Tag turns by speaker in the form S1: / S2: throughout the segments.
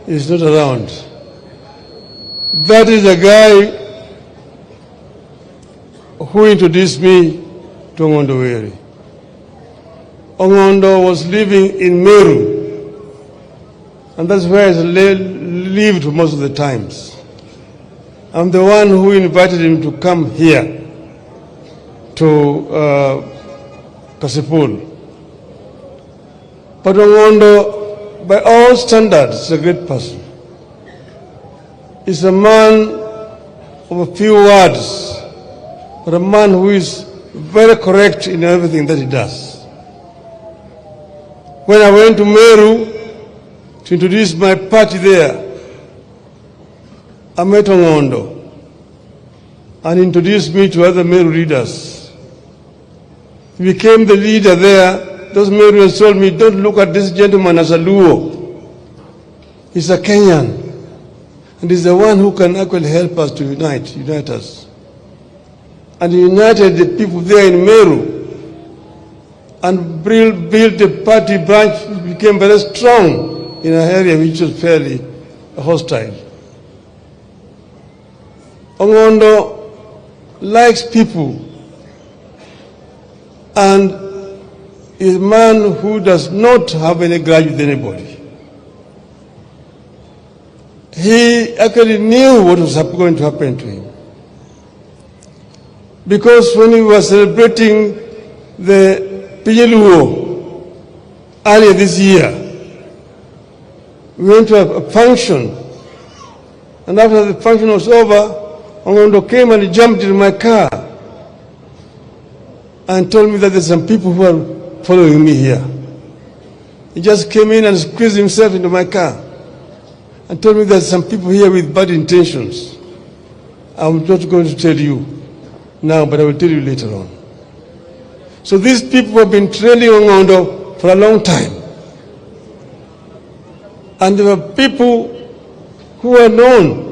S1: is not around. That is the guy who introduced me to Ongondo. Ongondo was living in Meru, and that's where he lived most of the times. I'm the one who invited him to come here to Kasipul. But Ongondo, by all standards, is a great person. He's a man of a few words, but a man who is very correct in everything that he does. When I went to Meru to introduce my party there, I met Ongondo and introduced me to other Meru leaders. He became the leader there. Those Meruans told me, don't look at this gentleman as a Luo. He's a Kenyan. And he's the one who can actually help us to unite us. And he united the people there in Meru and built a party branch which became very strong in an area which was fairly hostile. Ongondo likes people and is a man who does not have any grudge with anybody. He actually knew what was going to happen to him. Because when we were celebrating the Pijeluo earlier this year, we went to a function, and after the function was over, Ongondo came and he jumped into my car and told me that there's some people who are following me here. He just came in and squeezed himself into my car and told me there's some people here with bad intentions. I'm not going to tell you now, but I will tell you later on. So these people have been trailing Ongondo for a long time. And there were people who were known.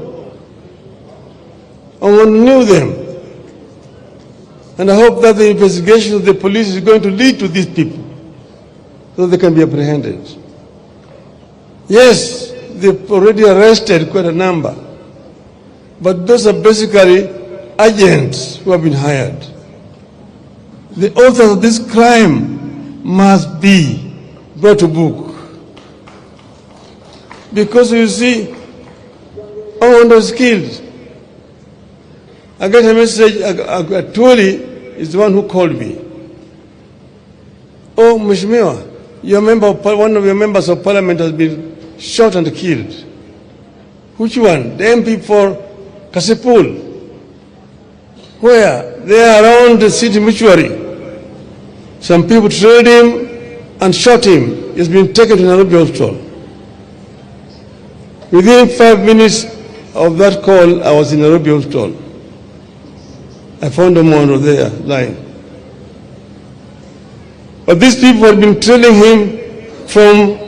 S1: Ongondo knew them. And I hope that the investigation of the police is going to lead to these people so they can be apprehended. Yes, they've already arrested quite a number. But those are basically agents who have been hired. The authors of this crime must be brought to book. Because you see, Ongondo is killed. I got a message, Atuli is the one who called me. Oh, Mheshimiwa, one of your members of parliament has been shot and killed. Which one? The MP for Kasipul. Where? They are around the city mortuary. Some people trailed him and shot him. He's been taken to Nairobi hospital. Within 5 minutes of that call, I was in Nairobi hospital. I found Ongondo there lying. But these people had been trailing him from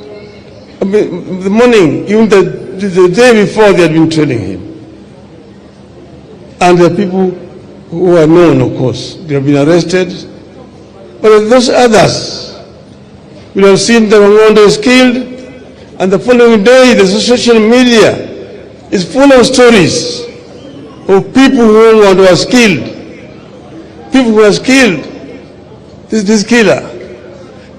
S1: the morning, even the day before they had been trailing him. And the people who are known, of course, they have been arrested. But those others will have seen that Ongondo is killed, and the following day the social media is full of stories of people who Ongondo was killed. People who was killed, this killer.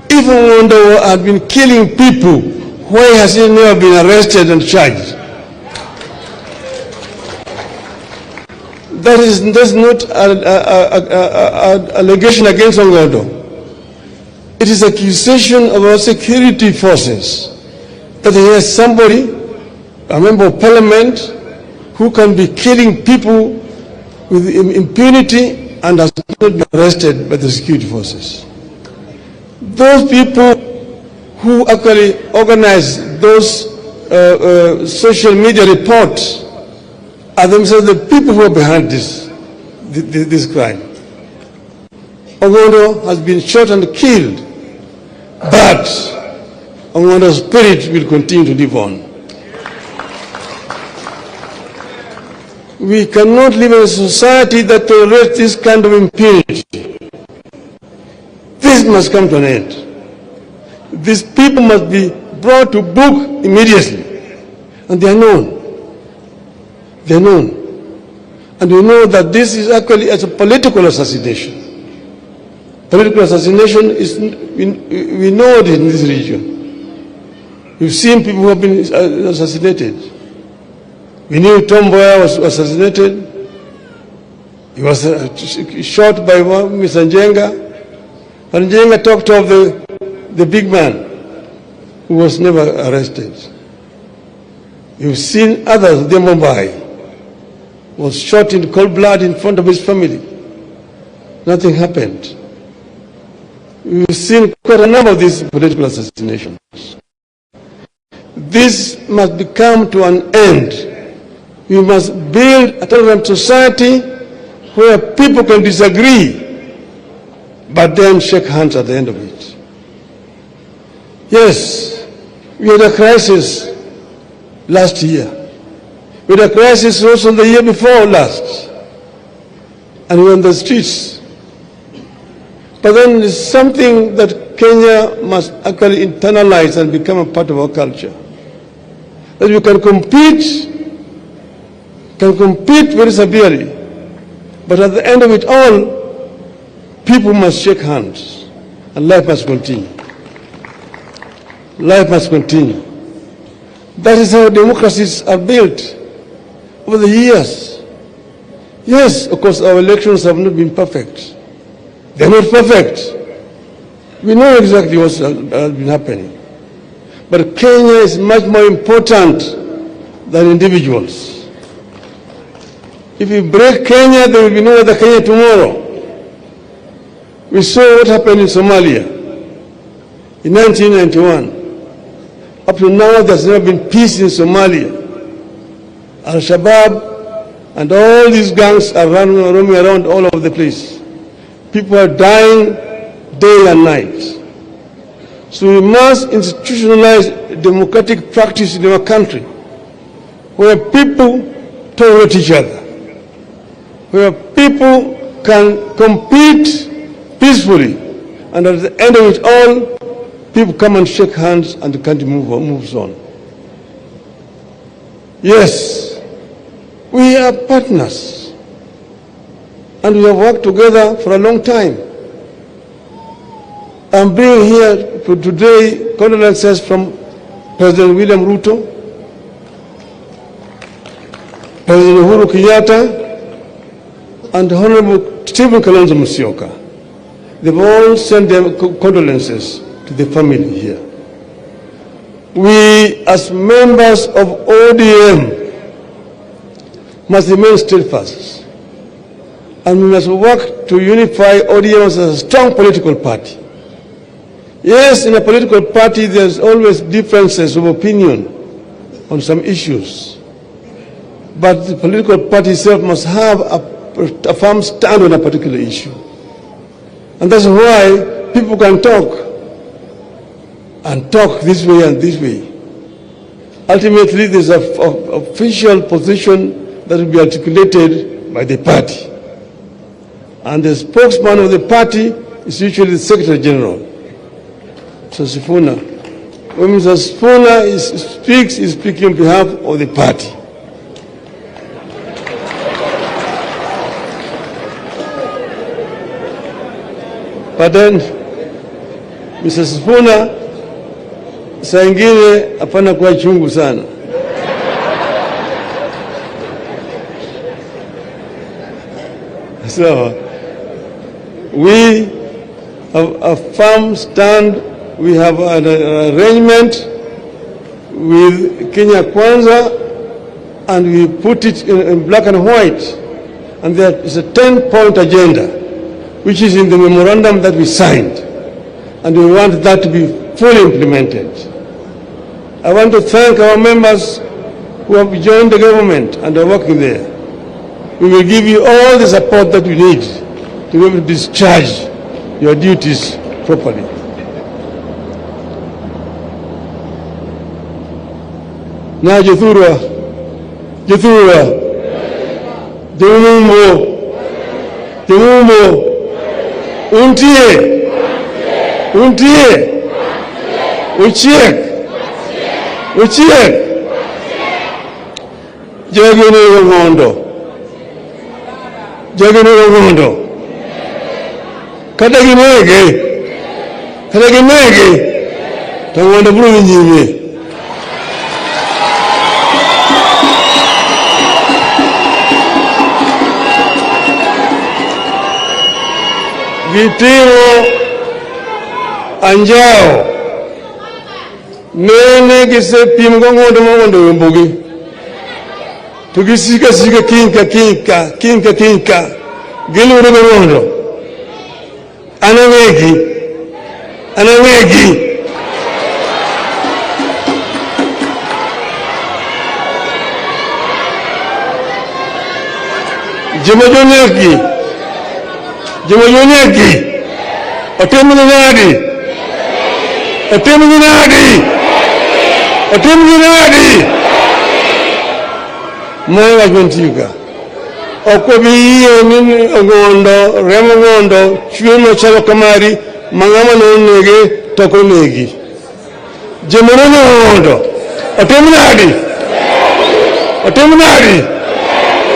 S1: If Ongondo had been killing people, why has he never been arrested and charged? That's not an allegation against Ongondo. It is accusation of our security forces that he has somebody, a member of parliament, who can be killing people with impunity and has not been arrested by the security forces. Those people who actually organize those social media reports are themselves the people who are behind this crime. Ongondo has been shot and killed, but Ongondo's spirit will continue to live on. We cannot live in a society that tolerates this kind of impunity. This must come to an end. These people must be brought to book immediately. And they are known. They are known. And we know that this is actually as a political assassination. Political assassination is, we know it in this region. We've seen people who have been assassinated. We knew Tom Mboya was assassinated. He was shot by Mr. Njenga. But Njenga talked of the big man who was never arrested. You've seen others, Mutembei was shot in cold blood in front of his family. Nothing happened. We've seen quite a number of these political assassinations. This must come to an end. We must build a tolerant society where people can disagree, but then shake hands at the end of it. Yes, we had a crisis last year. We had a crisis also the year before last. And we were on the streets. But then it's something that Kenya must actually internalize and become a part of our culture. That you can compete very severely, but at the end of it all, people must shake hands and life must continue. Life must continue. That is how democracies are built over the years. Yes, of course, our elections have not been perfect. They're not perfect. We know exactly what's been happening. But Kenya is much more important than individuals. If you break Kenya, there will be no other Kenya tomorrow. We saw what happened in Somalia in 1991. Up to now, there's never been peace in Somalia. Al-Shabaab and all these gangs are roaming around all over the place. People are dying day and night. So we must institutionalize democratic practice in our country, where people tolerate each other, where people can compete peacefully, and at the end of it all, people come and shake hands and the country moves on. Yes, we are partners, and we have worked together for a long time. I'm bringing here for today condolences from President William Ruto, President Uhuru Kenyatta, and Honorable Stephen Kalonzo Musyoka. They've all sent their condolences to the family here. We, as members of ODM, must remain steadfast, and we must work to unify ODM as a strong political party. Yes, in a political party, there's always differences of opinion on some issues, but the political party itself must have a firm stand on a particular issue. And that's why people can talk this way and this way. Ultimately, there's an official position that will be articulated by the party. And the spokesman of the party is usually the Secretary General. So Sifuna, when Mr. Sifuna speaks, he's speaking on behalf of the party. But then, Mr. Sifuna, saa ingine hapana kuwa chungu sana. So, we have a firm stand. We have an arrangement with Kenya Kwanza, and we put it in black and white. And there is a 10-point agenda, which is in the memorandum that we signed. And we want that to be fully implemented. I want to thank our members who have joined the government and are working there. We will give you all the support that you need to be able to discharge your duties properly. Now, Jethura, Jumumbo, Untie, Uchiek, jogi ne Ongondo. Jogi ne Ongondo. Kata ginege. Kata ginege. To Ongondo bro nyime. Gitimo anjao. Nene gise pim Ongondo mbugi. Tugisika kinka. Giluru Ongondo. Anawegi. Jimojonyaki. Otemunadi. Mwa gontiga. Okobiye ni Ongondo, remo Ongondo, chuno chalo kamari, mangama no nege, toko negi. Jimojonyaki. Ongondo. Otemunadi.